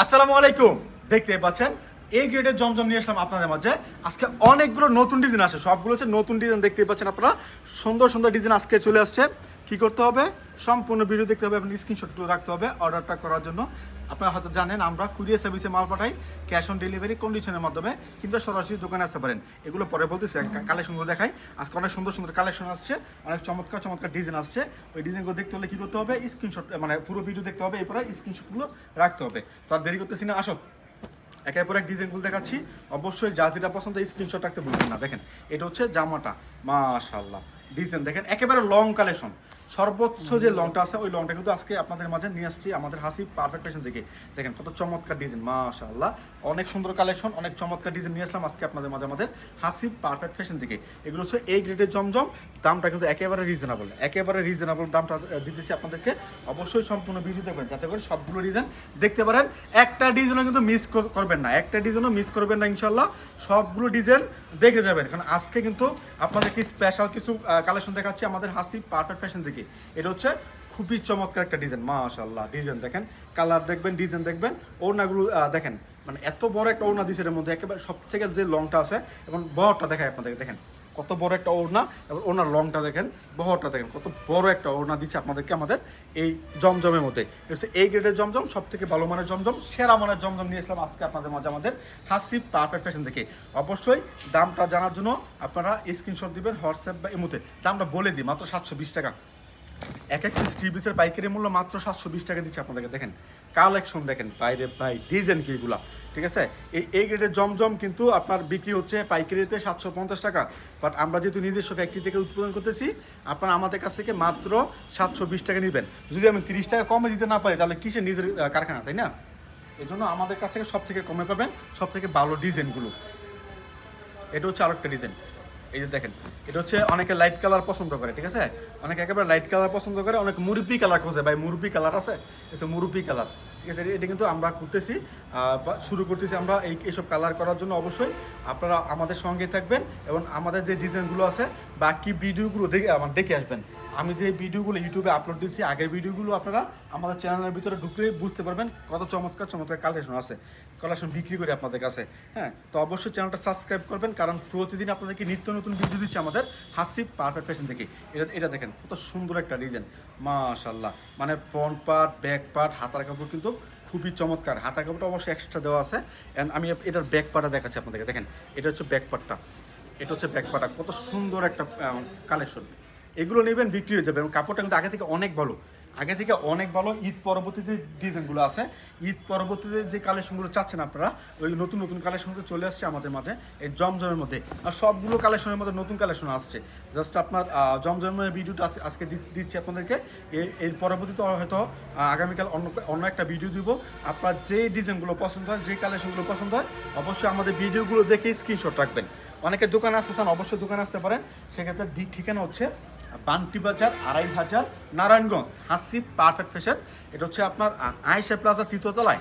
আসসালামু আলাইকুম। দেখতে পাচ্ছেন এই গ্রেডের জমজম নিয়ে আসলাম আপনাদের মাঝে। আজকে অনেকগুলো নতুন ডিজাইন আসে, সবগুলো হচ্ছে নতুন ডিজাইন। দেখতে পাচ্ছেন আপনারা সুন্দর সুন্দর ডিজাইন আজকে চলে আসছে। কি করতে হবে? সম্পূর্ণ ভিডিও দেখতে হবে এবং স্ক্রিনশটগুলো রাখতে হবে অর্ডারটা করার জন্য। আপনারা হয়তো জানেন আমরা কুরিয়ার সার্ভিসে মাল পাঠাই ক্যাশ অন ডেলিভারি কন্ডিশনের মাধ্যমে, কিন্তু সরাসরি দোকানে আসতে পারেন। এগুলো পরে বলতেছি, কালেকশনগুলো দেখাই। আজকে অনেক সুন্দর সুন্দর কালেকশন আসছে, অনেক চমৎকার চমৎকার ডিজাইন আসছে। ওই ডিজাইনগুলো দেখতে হলে কি করতে হবে? স্ক্রিনশট, মানে পুরো ভিডিও দেখতে হবে, এরপরে স্ক্রিনশটগুলো রাখতে হবে। তো আর দেরি করতেছি না, আসো একের পর এক ডিজাইনগুলো দেখাচ্ছি। অবশ্যই যা যেটা পছন্দ স্ক্রিনশট রাখতে ভুলবেন না। দেখেন এটা হচ্ছে জামাটা, মাশাআল্লাহ ডিজাইন দেখেন, একেবারে লং কালেকশন। সর্বোচ্চ যে লংটা আছে ওই লংটা কিন্তু আজকে আপনাদের মাঝে নিয়ে আসছি আমাদের হাসি পারফেক্ট ফ্যাশন থেকে। দেখেন কত চমৎকার ডিজাইন, মাশাআল্লাহ অনেক সুন্দর কালেকশন, অনেক চমৎকার ডিজাইন নিয়ে আসলাম আজকে আপনাদের মাঝে আমাদের হাসি পারফেক্ট ফ্যাশন থেকে। এগুলো হচ্ছে এই গ্রেডের জমজম, দামটা কিন্তু একেবারে রিজনেবল, একেবারে রিজনেবল দামটা দিতেছি আপনাদেরকে। অবশ্যই সম্পূর্ণ ভিডিও দেখবেন যাতে করে সবগুলো ডিজাইন দেখতে পারেন। একটা ডিজাইনও কিন্তু মিস করবেন না, একটা ডিজাইনও মিস করবেন না ইনশাল্লাহ। সবগুলো ডিজাইন দেখে যাবেন, কারণ আজকে কিন্তু আপনাদেরকে স্পেশাল কিছু কালেকশন দেখাচ্ছি আমাদের হাসি পারফেক্ট ফ্যাশন থেকে। এটা হচ্ছে খুবই চমৎকার একটা ডিজাইন, মাশাআল্লাহ ডিজাইন দেখেন, কালার দেখবেন, ডিজাইন দেখবেন, ওড়নাগুলো দেখেন, মানে এত বড় একটা ওড়না দিচ্ছে এর মধ্যে। একেবারে সব থেকে যে লংটা আছে এবং বহরটা দেখায় আপনাদেরকে, দেখেন কত বড় একটা ওড়না এবং ওড়নার লংটা দেখেন, বহরটা দেখেন, কত বড় একটা ওড়না দিচ্ছে আপনাদেরকে আমাদের এই জমজমের মধ্যে। হচ্ছে এই গ্রেডের জমজম, সব থেকে ভালো মানের জমজম, সেরা মানের জমজম নিয়ে আসলাম আজকে আপনাদের মাঝে আমাদের হাসি পারফেক্ট ফ্যাশন থেকে। অবশ্যই দামটা জানার জন্য আপনারা স্ক্রিনশট দিবেন হোয়াটসঅ্যাপ বা ইমোতে। দামটা বলে দিই, মাত্র 720 টাকা। এক একটা স্টিভিসের পাইকারি মূল্য মাত্র 720 টাকা দিচ্ছে আপনাদেরকে। দেখেন কালেকশন দেখেন, বাইরে ভাই ডিজাইন কি এগুলা, ঠিক আছে। এই গ্রেডের জমজম কিন্তু আপনার বিক্রি হচ্ছে পাইকারিতে 750 টাকা, বাট আমরা যেহেতু নিজস্ব ফ্যাক্টরি থেকে উৎপাদন করতেছি, আপনারা আমাদের কাছ থেকে মাত্র 720 টাকা নেবেন। যদি আমি 30 টাকা কমে দিতে না পারি তাহলে কিসের নিজের কারখানা, তাই না? এই জন্য আমাদের কাছ থেকে সব থেকে কমে পাবেন সব থেকে ভালো ডিজাইনগুলো। এটা হচ্ছে আরেকটা ডিজাইন, এই যে দেখেন, এটা হচ্ছে অনেকে লাইট কালার পছন্দ করে, ঠিক আছে। অনেকে একেবারে লাইট কালার পছন্দ করে, অনেক মুরব্বি কালার খোঁজে, ভাই মুরব্বি কালার আছে, এটা মুরব্বি কালার, ঠিক আছে। এটা কিন্তু আমরা করতেছি, শুরু করতেছি আমরা এইসব কালার করার জন্য। অবশ্যই আপনারা আমাদের সঙ্গে থাকবেন এবং আমাদের যে ডিজাইনগুলো আছে বাকি ভিডিওগুলো দেখে আসবেন। আমি যে ভিডিওগুলো ইউটিউবে আপলোড দিচ্ছি, আগের ভিডিওগুলো আপনারা আমাদের চ্যানেলের ভিতরে ঢুকলে বুঝতে পারবেন কত চমৎকার চমৎকার কালেকশন আছে, কালেকশন বিক্রি করি আপনাদের কাছে। হ্যাঁ, তো অবশ্যই চ্যানেলটা সাবস্ক্রাইব করবেন, কারণ প্রতিদিন আপনাদেরকে নিত্য নতুন ভিডিও দিচ্ছে আমাদের হাসি পারফেক্ট ফ্যাশন থেকে। এটা দেখেন কত সুন্দর একটা ডিজাইন, মাশাআল্লাহ। মানে ফ্রন্ট পার্ট, ব্যাক পার্ট, হাতার কাপড় কিন্তু খুবই চমৎকার। হাতার কাপড়টা অবশ্যই এক্সট্রা দেওয়া আছে। অ্যান্ড আমি এটার ব্যাক পার্টটা দেখাচ্ছি আপনাদেরকে। দেখেন এটা হচ্ছে ব্যাক পার্টটা, এটা হচ্ছে ব্যাক পার্টটা, কত সুন্দর একটা কালেকশন। এগুলো নেবেন, বিক্রি হয়ে যাবে এবং কাপড়টা কিন্তু আগে থেকে অনেক ভালো, আগে থেকে অনেক ভালো। ঈদ পরবর্তী যে ডিজাইনগুলো আছে, ঈদ পরবর্তীতে যে কালেকশনগুলো চাচ্ছেন আপনারা, ওই নতুন নতুন কালেকশনগুলো চলে আসছে আমাদের মাঝে এই জমজমের মধ্যে। আর সবগুলো কালেকশনের মধ্যে নতুন কালেকশন আসছে। জাস্ট আপনার জমজমের ভিডিওটা আজকে দিচ্ছি আপনাদেরকে। এর পরবর্তীতে হয়তো আগামীকাল অন্য একটা ভিডিও দিব। আপনার যে ডিজাইনগুলো পছন্দ হয়, যে কালেকশনগুলো পছন্দ হয়, অবশ্যই আমাদের ভিডিওগুলো দেখে স্ক্রিনশট রাখবেন। অনেকে দোকানে আসতে চান, অবশ্যই দোকানে আসতে পারেন। সেক্ষেত্রে ঠিকানা হচ্ছে বান্টি বাজার, 2500 নারায়ণগঞ্জ, হাসি পারফেক্ট ফ্যাশন। এটা হচ্ছে আপনার আয়েশা প্লাজা তৃতীয়তলায়,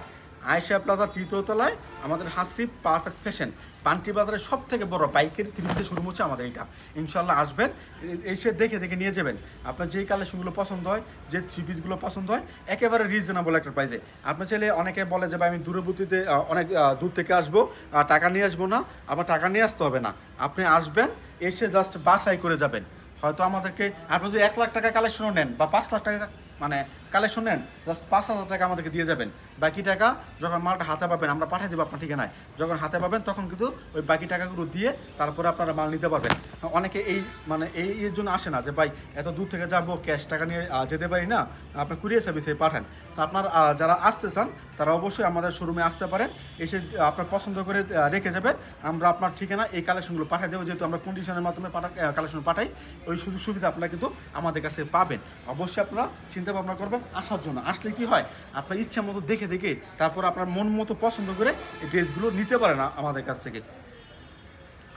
আয়েশা প্লাজা তৃতীয়তলায় আমাদের হাসি পারফেক্ট ফ্যাশন। বান্টি বাজারের সব থেকে বড় পাইকারি তিনটে শুরু হচ্ছে আমাদের এটা। ইনশাল্লাহ আসবেন, এসে দেখে দেখে নিয়ে যাবেন। আপনার যেই কালেকশনগুলো পছন্দ হয়, যে থ্রি পিসগুলো পছন্দ হয়, একেবারে রিজনেবল একটা প্রাইসে। আপনার ছেলে অনেকে বলে যে ভাই আমি দূরবর্তীতে অনেক দূর থেকে আসবো, টাকা নিয়ে আসবো না। আবার টাকা নিয়ে আসতে হবে না, আপনি আসবেন, এসে জাস্ট বাছাই করে যাবেন। হয়তো আমাদেরকে, আপনি যদি 1 লাখ টাকা কালেকশনও নেন বা 5 লাখ টাকা মানে কালেকশন নেন, জাস্ট 5,000 টাকা আমাদেরকে দিয়ে যাবেন। বাকি টাকা যখন মালটা হাতে পাবেন, আমরা পাঠিয়ে দেবো আপনার ঠিকানায়। যখন হাতে পাবেন তখন কিন্তু ওই বাকি টাকাগুলো দিয়ে তারপরে আপনারা মাল নিতে পারবেন। অনেকে এর জন্য আসে না যে ভাই এত দূর থেকে যাবো, ক্যাশ টাকা নিয়ে যেতে পারি না, আপনার কুরিয়ার সার্ভিসে পাঠান। তো আপনার যারা আসতে চান তারা অবশ্যই আমাদের শোরুমে আসতে পারেন, এসে আপনার পছন্দ করে রেখে যাবেন। আমরা আপনার ঠিকানা এই কালেকশনগুলো পাঠিয়ে দেবো, যেহেতু আমরা কন্ডিশনের মাধ্যমে কালেকশন পাঠাই। ওই সুযোগ সুবিধা আপনারা কিন্তু আমাদের কাছে পাবেন। অবশ্যই আপনারা চিন্তা ভাবনা করবেন আসার জন্য। আসলে কি হয়, আপনার ইচ্ছা মতো দেখে দেখে তারপর আপনার মন মতো পছন্দ করে এই ড্রেসগুলো নিতে পারেন আমাদের কাছ থেকে।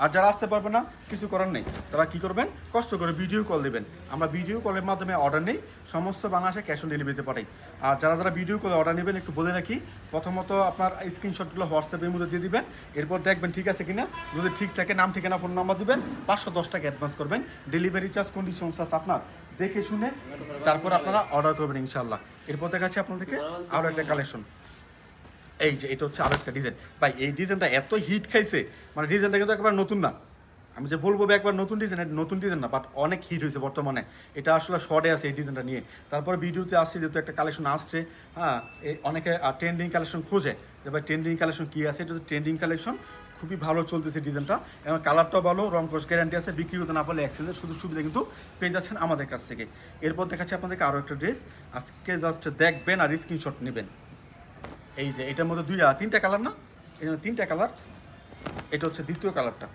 আর যারা আসতে পারবে না, কিছু করার নেই, তারা কি করবেন, কষ্ট করে ভিডিও কল দেবেন। আমরা ভিডিও কলের মাধ্যমে অর্ডার নেই, সমস্ত বাংলাদেশে ক্যাশ অন ডেলিভারিতে পাঠাই। আর যারা যারা ভিডিও কলে অর্ডার নেবেন, একটু বলে রাখি, প্রথমত আপনার স্ক্রিনশটগুলো হোয়াটসঅ্যাপের মধ্যে দিয়ে দিবেন। এরপর দেখবেন ঠিক আছে কিনা, যদি ঠিক থাকে নাম ঠিকানা ফোন নাম্বার দিবেন, 510 টাকা অ্যাডভান্স করবেন। ডেলিভারি চার্জ কন্ডিশন চার্জ আপনার, দেখে শুনে তারপর আপনারা অর্ডার করবেন ইনশাল্লাহ। এরপর দেখাচ্ছি আপনাদেরকে আরও একটা কালেকশন। এই যে এটা হচ্ছে আরেকটা ডিজাইন ভাই, এই ডিজাইনটা এত হিট খাইছে, মানে ডিজাইনটা কিন্তু একেবারে নতুন না। আমি যে বলবো একবার নতুন ডিজাইন, নতুন ডিজাইন না, বাট অনেক হিট হয়েছে বর্তমানে। এটা আসলে শর্টে আছে এই ডিজাইনটা নিয়ে। তারপরে ভিডিওতে আসছে যেহেতু একটা কালেকশন আসছে, হ্যাঁ, অনেকে ট্রেন্ডিং কালেকশন খোঁজে যে ভাই ট্রেন্ডিং কালেকশন কী আছে। এটা হচ্ছে ট্রেন্ডিং কালেকশন, খুবই ভালো চলতেছে ডিজাইনটা, এবং কালারটাও ভালো, রং কস গ্যারান্টি আছে। বিক্রি করতে না পারলে এক্সচেঞ্জের সুযোগ সুবিধা কিন্তু পেয়ে যাচ্ছেন আমাদের কাছ থেকে। এরপর দেখাচ্ছি আপনাদেরকে আরও একটা ড্রেস, আজকে জাস্ট দেখবেন আর স্ক্রিনশট নেবেন। এই যে এটার মধ্যে তিনটা কালার না, এই জন্য তিনটা কালার। এটা হচ্ছে দ্বিতীয় কালারটা,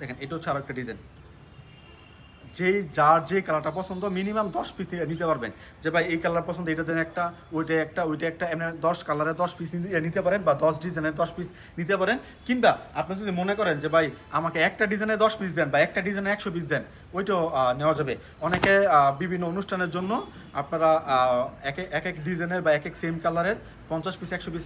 দেখেন এটা হচ্ছে আরো একটা ডিজাইন। যার যে কালারটা পছন্দ মিনিমাম 10 পিস নিতে পারবেন। যে ভাই এই কালার পছন্দ, এটা দেন একটা, ওইটা একটা, ওইটা একটা, এমনি 10 কালারে 10 পিস নিতে পারেন, বা 10 ডিজাইনের 10 পিস নিতে পারেন। কিংবা আপনি যদি মনে করেন যে ভাই আমাকে একটা ডিজাইনে 10 পিস দেন, বা একটা ডিজাইনে 100 পিস দেন, ওইটাও নেওয়া যাবে। অনেকে বিভিন্ন অনুষ্ঠানের জন্য আপনারা এক এক ডিজাইনের বা এক এক সেম কালারের 50 পিস 100 পিস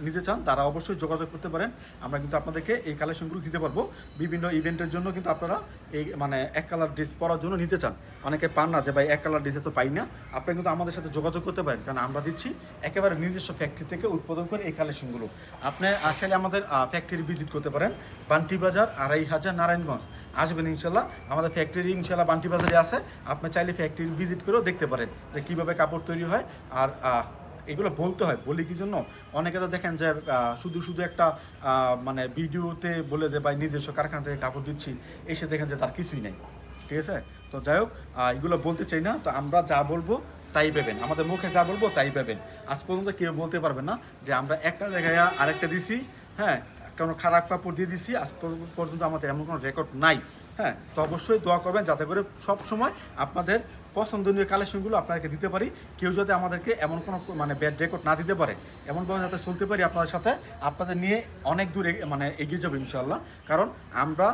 নিতে চান, তারা অবশ্যই যোগাযোগ করতে পারেন। আমরা কিন্তু আপনাদেরকে এই কালেকশনগুলো দিতে পারবো। বিভিন্ন ইভেন্টের জন্য কিন্তু আপনারা এই মানে এক কালার ড্রেস পরার জন্য নিতে চান, অনেকে পান না যে ভাই এক কালার ড্রেসে তো পাই না, আপনি কিন্তু আমাদের সাথে যোগাযোগ করতে পারেন, কারণ আমরা দিচ্ছি একেবারে নিজস্ব ফ্যাক্টরি থেকে উৎপাদন করে এই কালেকশনগুলো। আপনি চাইলে আমাদের ফ্যাক্টরি ভিজিট করতে পারেন, বান্টি বাজার 2500 নারায়ণগঞ্জ আসবেন ইনশাল্লাহ। আমাদের ফ্যাক্টরি ইনশাল্লাহ বান্টি বাজারে আছে, আপনি চাইলে ফ্যাক্টরি ভিজিট করেও দেখতে পারেন যে কীভাবে কাপড় তৈরি হয়। আর এগুলো বলতে হয়, বলি কি জন্য, অনেকে তো দেখেন যে শুধু একটা মানে ভিডিওতে বলে যে ভাই নিজস্ব কারখানা থেকে কাপড় দিচ্ছি, এসে দেখেন যে তার কিছুই নেই। ঠিক আছে, তো যাই হোক, এগুলো বলতে চাই না। তো আমরা যা বলবো তাই পাবেন, আমাদের মুখে যা বলবো তাই পাবেন। আজ পর্যন্ত কেউ বলতে পারবে না যে আমরা একটা জায়গায় আরেকটা দিছি, হ্যাঁ, কোনো খারাপ কাপড় দিয়ে দিছি, আজ পর্যন্ত আমাদের এমন কোনো রেকর্ড নাই। হ্যাঁ, তো অবশ্যই দোয়া করবেন যাতে করে সব সময় আপনাদের পছন্দনীয় কালেকশনগুলো আপনাদেরকে দিতে পারি। কেউ যাতে আমাদেরকে এমন কোনো মানে ব্যাড রেকর্ড না দিতে পারে, এমনভাবে যাতে চলতে পারি আপনাদের সাথে, আপনাদের নিয়ে অনেক দূর মানে এগিয়ে যাবে ইনশাল্লাহ। কারণ আমরা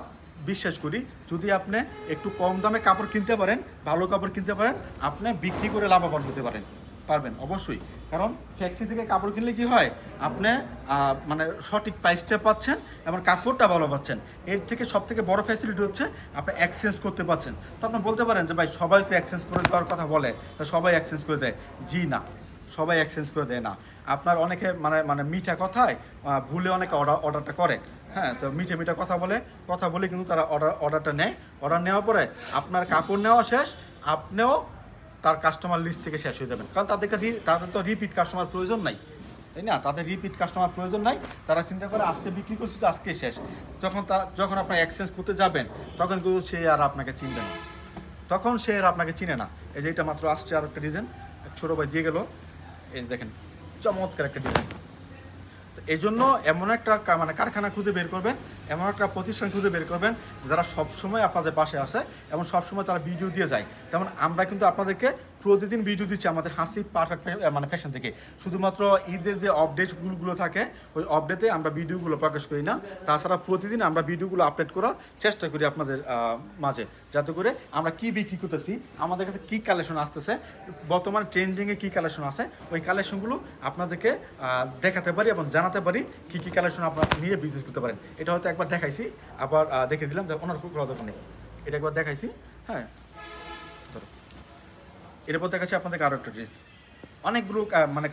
বিশ্বাস করি যদি আপনি একটু কম দামে কাপড় কিনতে পারেন, ভালো কাপড় কিনতে পারেন, আপনি বিক্রি করে লাভবান হতে পারবেন অবশ্যই। কারণ ফ্যাক্টরি থেকে কাপড় কিনলে কি হয়, আপনি মানে সঠিক প্রাইসটা পাচ্ছেন এবং কাপড়টা ভালো পাচ্ছেন। এর থেকে সব থেকে বড় ফ্যাসিলিটি হচ্ছে আপনি এক্সচেঞ্জ করতে পারছেন। তো আপনি বলতে পারেন যে ভাই সবাই তো এক্সচেঞ্জ করে দেওয়ার কথা বলে, তো সবাই এক্সচেঞ্জ করে দেয়। জি না, সবাই এক্সচেঞ্জ করে দেয় না। আপনার অনেকে মানে মিঠা কথায় ভুলে অনেকে অর্ডারটা করে, হ্যাঁ, তো মিঠে কথা বলে কিন্তু তারা অর্ডারটা নেয়। অর্ডার নেওয়ার পরে আপনার কাপড় নেওয়া শেষ, আপনিও তার কাস্টমার লিস্ট থেকে শেষ হয়ে যাবেন। কারণ তাদের তো রিপিট কাস্টমার প্রয়োজন নাই, তাই না? তাদের রিপিট কাস্টমার প্রয়োজন নাই। তারা চিন্তা করে আজকে বিক্রি করছি তো আজকে শেষ। যখন আপনার এক্সচেঞ্জ করতে যাবেন, তখন কিন্তু সে আর আপনাকে চিনবে না, তখন সে আর আপনাকে চিনে না। এই যে এটা মাত্র আসছে আর একটা ডিজাইন, ছোটো ভাই দিয়ে গেল, এই দেখেন চমৎকার একটা ডিজাইন। তো এই জন্য এমন একটা মানে কারখানা খুঁজে বের করবেন, এমন একটা প্রতিষ্ঠান খুঁজে বের করবেন যারা সবসময় আপনাদের পাশে আসে এবং সবসময় তারা ভিডিও দিয়ে যায়। তেমন আমরা কিন্তু আপনাদেরকে প্রতিদিন ভিডিও দিচ্ছি আমাদের হাসি পারফেক্ট মানে ফ্যাশন থেকে। শুধুমাত্র ঈদের যে আপডেটগুলো থাকে, ওই আপডেটে আমরা ভিডিওগুলো প্রকাশ করি না। তাছাড়া প্রতিদিন আমরা ভিডিওগুলো আপডেট করার চেষ্টা করি আপনাদের মাঝে, যাতে করে আমরা কি বিক্রি করতেছি, আমাদের কাছে কী কালেকশন আসতেছে, বর্তমানে ট্রেন্ডিংয়ে কী কালেকশন আছে, ওই কালেকশনগুলো আপনাদেরকে দেখাতে পারি এবং জানাতে পারি কী কী কালেকশন আপনারা নিয়ে বিজনেস করতে পারেন। এটা হয়তো একবার দেখাইছি, আবার দেখে দিলাম, ওনার খুব দোকানে এটা একবার দেখাইছি। হ্যাঁ, এরপর দেখাচ্ছি আপনাদেরকে আরও একটা ড্রেস। অনেকগুলো মানে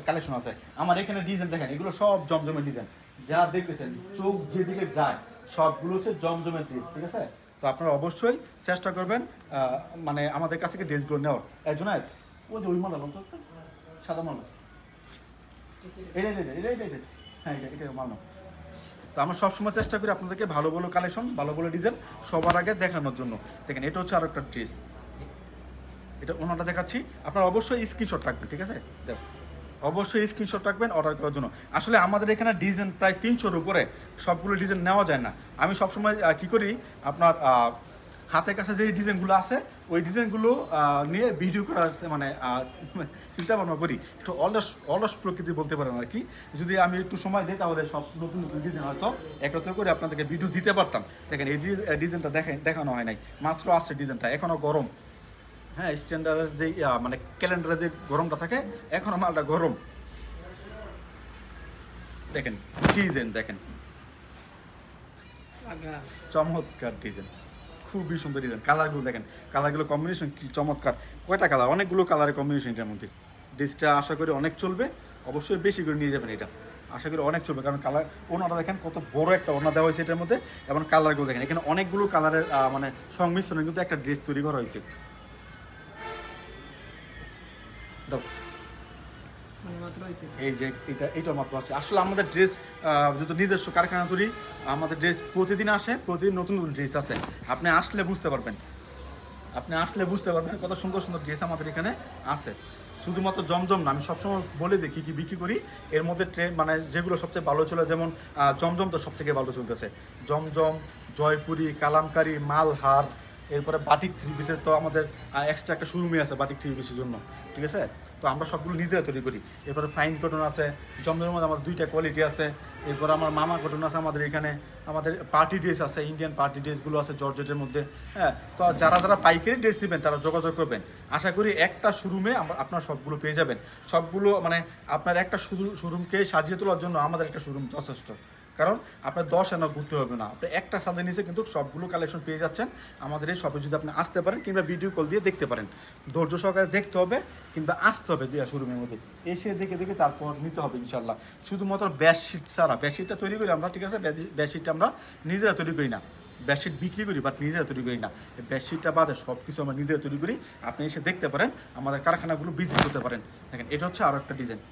কালেকশন আছে আমার এখানে। ডিজাইন দেখেন, এগুলো সব জমজমের ডিজাইন, যা দেখতেছেন চোখ যেদিকে যায় সবগুলো হচ্ছে জমজমের ড্রেস। ঠিক আছে, তো আপনারা অবশ্যই চেষ্টা করবেন মানে আমাদের কাছ থেকে ড্রেসগুলো নেওয়ার। একজন ওই যে ওই মাল সাদা মাল, হ্যাঁ এটা মাল। তো আমরা সবসময় চেষ্টা করি আপনাদেরকে ভালো ভালো কালেকশন, ভালো ভালো ডিজাইন সবার আগে দেখানোর জন্য। দেখেন এটা হচ্ছে আরো একটা ড্রেস, এটা ওনাটা দেখাচ্ছি, আপনারা অবশ্যই স্ক্রিনশট রাখবেন। ঠিক আছে, দেখো অবশ্যই স্ক্রিনশট রাখবেন অর্ডার করার জন্য। আসলে আমাদের এখানে ডিজাইন প্রায় 300-র উপরে, সবগুলো ডিজাইন নেওয়া যায় না। আমি সবসময় কী করি, আপনার হাতের কাছে যে ডিজাইনগুলো আছে ওই ডিজাইনগুলো নিয়ে ভিডিও করা মানে চিন্তা ভাবনা করি, একটু অলস প্রকৃতি বলতে পারেন আর কি। যদি আমি একটু সময় দিই তাহলে সব নতুন নতুন ডিজাইন হয়তো একত্র করে আপনাদেরকে ভিডিও দিতে পারতাম। দেখেন এই ডিজাইনটা দেখানো হয় নাই, মাত্র আসছে ডিজাইনটা, এখনও গরম। হ্যাঁ, স্ট্যান্ডার্ডের যে মানে ক্যালেন্ডারে যে গরমটা থাকে, এখনও মালটা গরম। দেখেন ডিজাইন, দেখেন চমৎকার ডিজাইন, খুবই সুন্দর ডিজাইন। কালারগুলো দেখেন, কালারগুলো কম্বিনেশন কি চমৎকার। কয়টা কালার, অনেকগুলো কালারের কম্বিনেশন এটার মধ্যে। ড্রেসটা আশা করি অনেক চলবে, অবশ্যই বেশি করে নিয়ে যাবেন এটা। আশা করি অনেক চলবে, কারণ কালার ওনাটা দেখেন কত বড় একটা ওনা দেওয়া হয়েছে এটার মধ্যে, এবং কালারগুলো দেখেন এখানে অনেকগুলো কালারের মানে সংমিশ্রণে কিন্তু একটা ড্রেস তৈরি করা হয়েছে। দাও এই যে এটা মাত্র আসছে। আসলে আমাদের ড্রেস যেহেতু নিজস্ব কারখানা তৈরি, আমাদের ড্রেস প্রতিদিন আসে, প্রতিদিন নতুন নতুন ড্রেস আছে। আপনি আসলে বুঝতে পারবেন, কত সুন্দর সুন্দর ড্রেস আমাদের এখানে আছে। শুধুমাত্র জমজম না, আমি সবসময় বলে দিই কী কী বিক্রি করি। এর মধ্যে মানে যেগুলো সবচেয়ে ভালো চলে, যেমন জমজম তো সবথেকে ভালো চলতেছে, জমজম, জয়পুরি, কালামকারি, মালহার, এরপরে বাটিক থ্রি পিসের তো আমাদের এক্সট্রা একটা শোরুমই আছে বাটিক থ্রি পিসের জন্য, ঠিক আছে। তো আমরা সবগুলো নিজেরা তৈরি করি। এরপরে ফাইন কটন আছে, জমজমের মধ্যে আমাদের 2টা কোয়ালিটি আছে। এরপর আমার মামা কটন আছে আমাদের এখানে, আমাদের পার্টি ড্রেস আছে, ইন্ডিয়ান পার্টি ড্রেসগুলো আছে জর্জেটের মধ্যে। হ্যাঁ, তো যারা যারা পাইকারি ড্রেস নেবেন তারা যোগাযোগ করবেন। আশা করি একটা শোরুমে আপনার সবগুলো পেয়ে যাবেন। সবগুলো মানে আপনার একটা শোরুমকে সাজিয়ে তোলার জন্য আমাদের একটা শোরুম যথেষ্ট, কারণ আপনার 10 আনা ঘুরতে হবে না, আপনি একটা সাথে নিচে কিন্তু সবগুলো কালেকশন পেয়ে যাচ্ছেন আমাদের এই শপে। যদি আপনি আসতে পারেন কিংবা ভিডিও কল দিয়ে দেখতে পারেন, ধৈর্য সহকারে দেখতে হবে কিংবা আসতে হবে দেওয়া শোরুমের মধ্যে, এসে দেখে দেখে তারপর নিতে হবে ইনশাল্লাহ। শুধুমাত্র বেডশিট ছাড়া, বেডশিটটা তৈরি করি আমরা, ঠিক আছে, বেডশিটটা আমরা নিজেরা তৈরি করি না, বেডশিট বিক্রি করি বাট নিজেরা তৈরি করি না। বেডশিটটা বাদে সব কিছু আমরা নিজেরা তৈরি করি। আপনি এসে দেখতে পারেন, আমাদের কারখানাগুলো ভিজিট করতে পারেন। দেখেন এটা হচ্ছে আরও একটা ডিজাইন,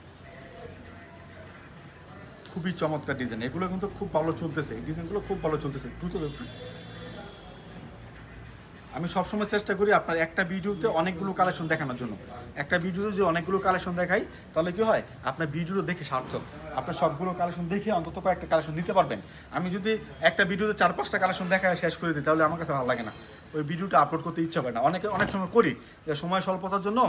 খুবই চমৎকার ডিজাইন, এগুলো কিন্তু খুব ভালো চলতেছে, এই ডিজাইনগুলো খুব ভালো চলতেছে। দ্রুত আমি সবসময় চেষ্টা করি আপনার একটা ভিডিওতে অনেকগুলো কালেকশন দেখানোর জন্য। একটা ভিডিওতে যদি অনেকগুলো কালেকশন দেখাই তাহলে কি হয়, আপনার ভিডিও দেখে সার্থক, আপনার সবগুলো কালেকশন দেখে অন্তত কয়েকটা কালেকশন নিতে পারবেন। আমি যদি একটা ভিডিওতে 4-5টা কালেকশন দেখায় শেষ করে দিই তাহলে আমার কাছে ভালো লাগে না, ওই ভিডিওটা আপলোড করতে ইচ্ছা করে না। অনেক সময় করি যে সময় স্বল্পতার জন্য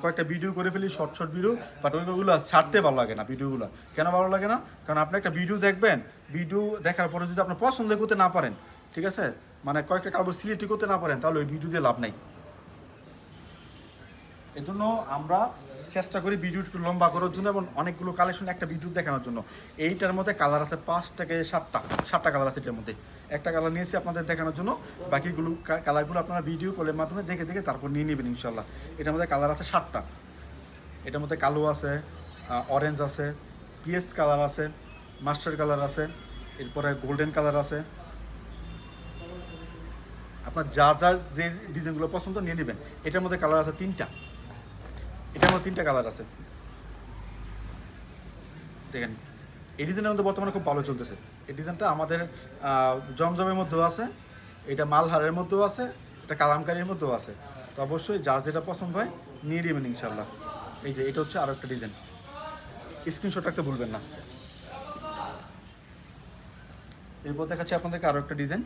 কয়েকটা ভিডিও করে ফেলি, শর্ট ভিডিও, বাট ওইগুলো ছাড়তে ভালো লাগে না। ভিডিওগুলো কেন ভালো লাগে না, কারণ আপনি একটা ভিডিও দেখবেন, ভিডিও দেখার পরে যদি আপনার পছন্দ করতে না পারেন, ঠিক আছে, মানে কয়েকটা কাপড় সিলেক্ট করতে না পারেন, তাহলে ওই ভিডিও দিয়ে লাভ নাই। এই জন্য আমরা চেষ্টা করি ভিডিও একটু লম্বা করার জন্য এবং অনেকগুলো কালেকশন একটা ভিডিও দেখানোর জন্য। এইটার মধ্যে কালার আছে 5 থেকে 7টা কালার আছে। এটার মধ্যে একটা কালার নিয়েছি আপনাদের দেখানোর জন্য, বাকিগুলো কালারগুলো আপনারা ভিডিও কলের মাধ্যমে দেখে দেখে তারপর নিয়ে নেবেন ইনশাল্লাহ। এটার মধ্যে কালার আছে 7টা। এটার মধ্যে কালো আছে, অরেঞ্জ আছে, পিএস কালার আছে, মাস্টার কালার আছে, এরপরে গোল্ডেন কালার আছে। আপনার যার যে ডিজাইনগুলো পছন্দ নিয়ে নেবেন। এটার মধ্যে কালার আছে 3টা, এটার মধ্যে 3টা কালার আছে। দেখেন এই ডিজাইনের মধ্যে বর্তমানে খুব ভালো চলতেছে। এই ডিজাইনটা আমাদের জমজমের মধ্যেও আছে, এটা মালহারের মধ্যেও আছে, এটা কালামকারির মধ্যেও আছে। তো অবশ্যই যার যেটা পছন্দ হয় নিয়ে নেবেন ইনশাল্লাহ। এই যে এটা হচ্ছে আরও একটা ডিজাইন, স্ক্রিনশট রাখতে ভুলবেন না। এরপর দেখাচ্ছি আপনাদেরকে আরও একটা ডিজাইন।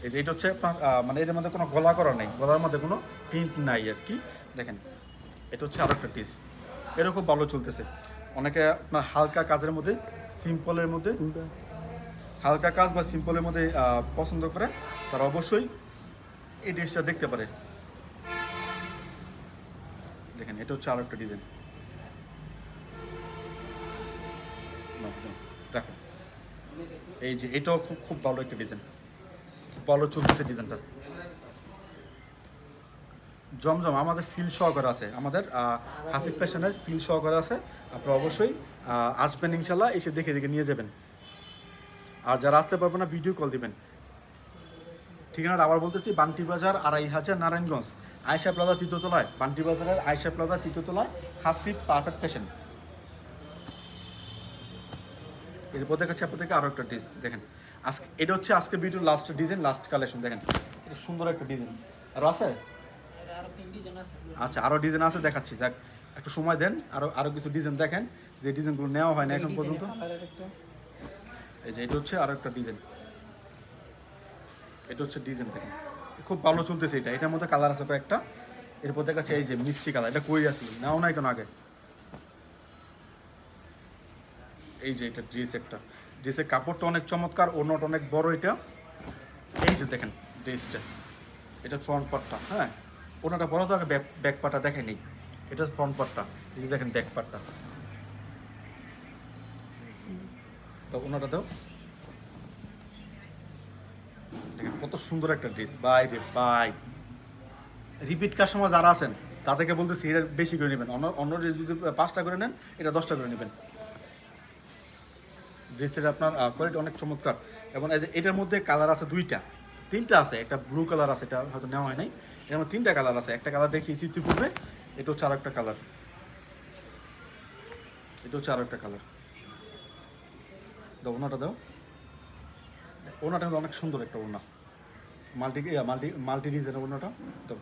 এই যে এটা হচ্ছে আপনার মানে এর মধ্যে কোনো গলা করা নেই, গলার মধ্যে কোনো প্রিন্ট নাই আর কি। দেখেন এটা হচ্ছে আরও একটা পিস, এটা খুব ভালো চলতেছে। অনেকে আপনার হালকা কাজের মধ্যে, সিম্পলের মধ্যে, হালকা কাজ বা সিম্পলের মধ্যে পছন্দ করে, তারা অবশ্যই এই ড্রেসটা দেখতে পারে। দেখেন এটা হচ্ছে আরও একটা ডিজাইন। দেখো এই যে এটাও খুব ভালো একটা ডিজাইন, খুব ভালো চলতেছে ডিজাইনটা। জমজম আমাদের সিল সহকারে আছে, আমাদের হাসিফ ফ্যাশনের সিল সহকারে আছে। আপনারা অবশ্যই আসবেন ইনশাল্লাহ, এসে দেখে দেখে নিয়ে যাবেন। আর যারা আসতে পারবেন না ভিডিও কল দিবেন। ঠিকানাটা আবার বলতেছি, বান্টি বাজার 2500 নারায়ণগঞ্জ, আয়েশা প্লাজা 3য় তলায়, বান্টি বাজারের আয়েশা প্লাজা 3য় তলায় হাসিফ পারফেক্ট ফ্যাশন। এরপর দেখাচ্ছি আপনাদেরকে আরও একটা ড্রেস। দেখেন আজকে এটা হচ্ছে আজকে ভিডিওর লাস্ট ডিজাইন, লাস্ট কালেকশন। দেখেন এটা সুন্দর একটা ডিজাইন। আরও আছে, আচ্ছা আরও ডিজাইন আছে, দেখাচ্ছি। দেখ একটু সময় দেন, আরও কিছু ডিজাইন দেখেন যে ডিজাইনগুলো নেওয়া হয় না এখন পর্যন্ত। এই যে এটা হচ্ছে আরও একটা ডিজাইন, এটা হচ্ছে ডিজাইন। দেখেন খুব ভালো চলতেছে এটা, এটার মধ্যে কালার আছে কয়েকটা। এরপর দেখাচ্ছে এই যে মিষ্টি কালার, এটা কই আসলে নেওয়া নাই কেন আগে। এই যে এটা ড্রেস, একটা ড্রেসের কাপড়টা অনেক চমৎকার, ওড়নাটা অনেক বড় এটা। এই যে দেখেন ড্রেসটা, এটা ফ্রন্ট পার্টটা, হ্যাঁ ওড়নাটা বড় তো আগে ব্যাক পার্টটা দেখে নেই। এটা ফ্রন্ট পার্টটা, এই যে দেখেন ব্যাক পার্টটা। তো ওড়নাটা দাও, দেখেন কত সুন্দর একটা ড্রেস। বাই রে বাই, রিপিট কাস্টমার যারা আছেন তাদেরকে বলতেছি এটা বেশি করে নেবেন। অন্য ড্রেস যদি 5টা করে নেন, এটা 10টা করে নেবেন। ড্রেসের আপনার কোয়ালিটি অনেক চমৎকার। এবং এই যে এটার মধ্যে কালার আছে তিনটা আছে, একটা ব্লু কালার আছে, এটা হয়তো নেওয়া হয় নাই। এর মধ্যে 3টা কালার আছে, একটা কালার দেখিয়েছি ইতিপূর্বে, এটা হচ্ছে আর একটা কালার, এটা হচ্ছে আর একটা কালার। দাও ওনাটা দাও, ওনাটা কিন্তু অনেক সুন্দর একটা ওনা, মাল্টি মাল্টি মাল্টি ডিজাইনের ওনাটা দাও।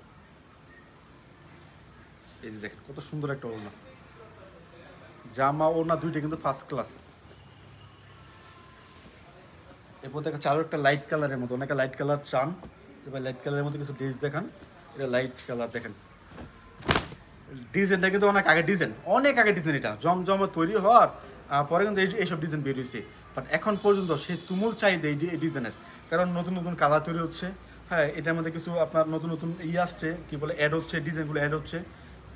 এই যে দেখেন কত সুন্দর একটা ওনা, জামা ওনা দুইটা কিন্তু ফার্স্ট ক্লাস। এরপর দেখা চারো একটা লাইট কালারের মতো, অনেকে লাইট কালার চান, এবার লাইট কালারের মধ্যে কিছু ড্রেস দেখান। এটা লাইট কালার দেখেন, ডিজাইনটা কিন্তু অনেক আগে ডিজাইন, এটা জমজমে তৈরি হওয়ার পরে কিন্তু এইসব ডিজাইন বের হয়েছে। বাট এখন পর্যন্ত সে তুমুল চাহিদা এই ডিজাইনের, কারণ নতুন নতুন কালার তৈরি হচ্ছে। হ্যাঁ, এটার মধ্যে কিছু আপনার নতুন নতুন আসছে, কি বলে অ্যাড হচ্ছে, ডিজাইনগুলো অ্যাড হচ্ছে।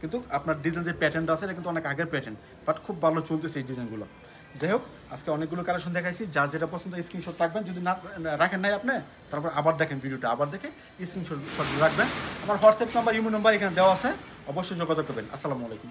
কিন্তু আপনার ডিজাইন যে প্যাটার্নটা আছে এটা কিন্তু অনেক আগের প্যাটার্ন, বাট খুব ভালো চলতেছে এই ডিজাইনগুলো। যাই হোক, আজকে অনেকগুলো কালেকশন দেখাইছি, যার যেটা পছন্দ স্ক্রিনশট রাখবেন, যদি না রাখেন নাই আপনি তারপর আবার দেখেন ভিডিওটা, আবার দেখে স্ক্রিনশট রাখবেন। আমার হোয়াটসঅ্যাপ নাম্বার, ইমো নাম্বার এখানে দেওয়া আছে, অবশ্যই যোগাযোগ করবেন। আসসালামু আলাইকুম।